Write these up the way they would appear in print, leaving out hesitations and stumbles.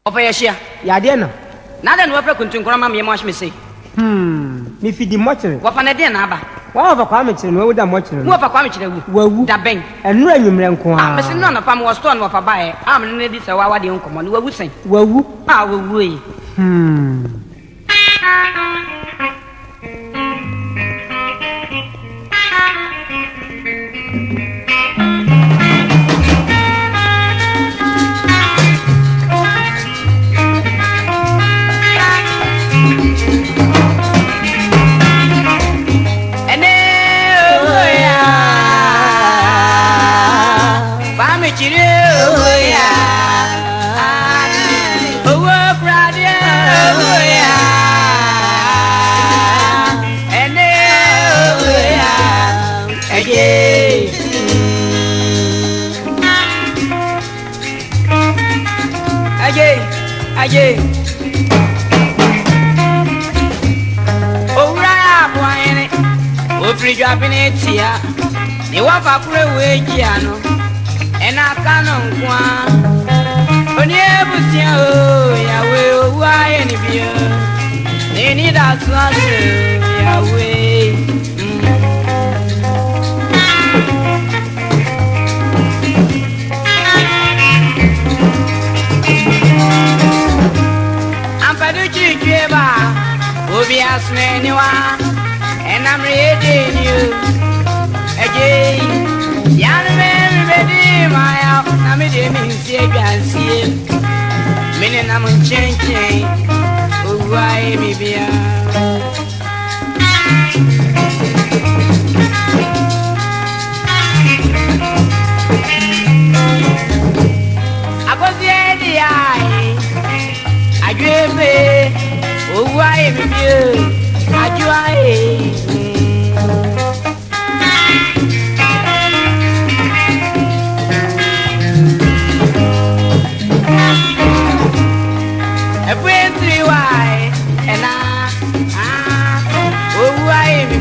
Opayashia. Yadiana. Nada no ever continue grandma me much me say. Me feed the mortuary. What an idea naba. One of a comment and over the mortuary. Move a comment that bank. And run you rank one. I'm missing none of them was torn off a buy. I'm in this hour the uncle. We will say. Well, I will we. Aye. Oh, right, boy, oh, free dropping it here. You want to pray away, Giano, and I can't go. When you ever see, oh, Yahweh, why any beer? They need us, Yahweh. Obi ask me anyone, and I'm reading you again. Young man, ready, my out. I'm a demon, see a gun, see it. Meaning I'm changing. Oh, why me be I was the idea. I dream it. Oh, why am I I went through why and oh, why am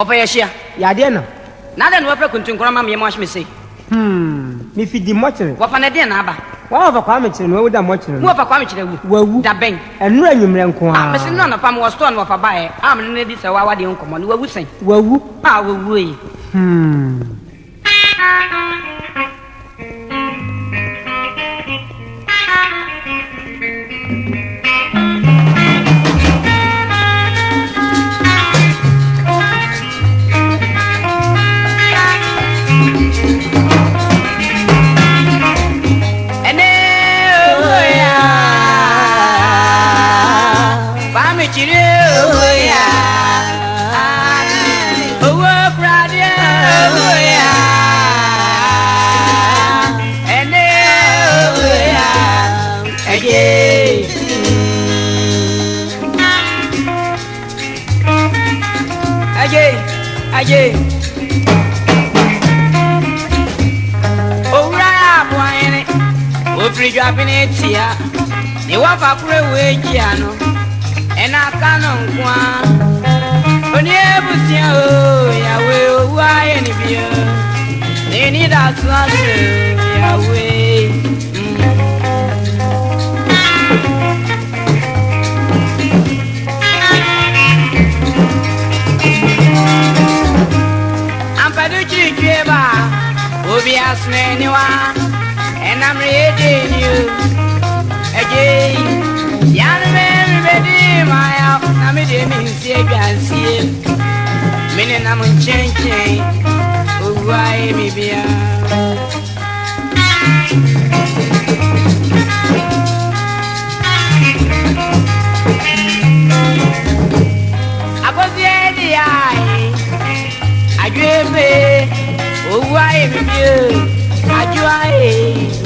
Opayashia. Yadiana. Nada no ever continue grandma me much me say. Me feed the mortuary. What an idea naba. One of a comment and over the mortuary. Move a comment that bank. And run you rank one. I'm missing none of them was torn off a buy. I'm in this hour the uncle. We will say. Well, I will we. Aye. Owura boyene. Ofri dropping it here. Ni wa fa kure we giano. Ena kano nkwa. Oni ebusia o yawe owa eni bia. Ni ni da swase yawe. Obi asne niwa and I'm reading you again. Yan me ready my out. I'm a demon see and see. Meaning I'm changing. Oh, why me be I was the eye. I gave me. Oh, why me be? I do I.